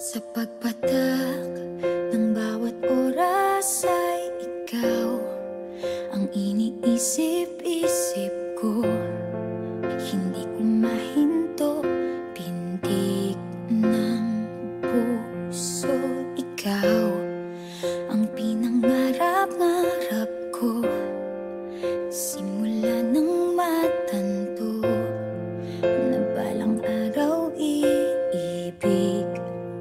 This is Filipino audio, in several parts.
Sa pagpatak ng bawat oras ay ikaw ang iniisip-isip ko. Hindi ko mahinto, pintig ng puso. Ikaw ang pinangarap-ngarap ko, simula ng matanto na balang araw iibig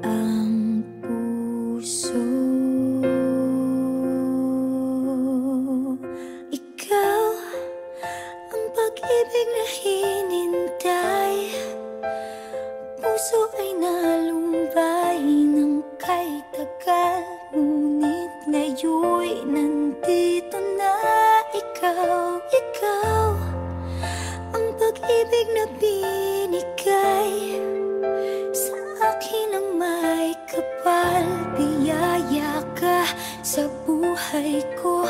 ang puso. Ikaw ang pag-ibig na hinintay, puso ay nalumbay ng kay tagal, ngunit ngayon'y nandito na ikaw. Ikaw ang pag-ibig na binigay sa akin ang may kapal. Biyaya ka sa buhay ko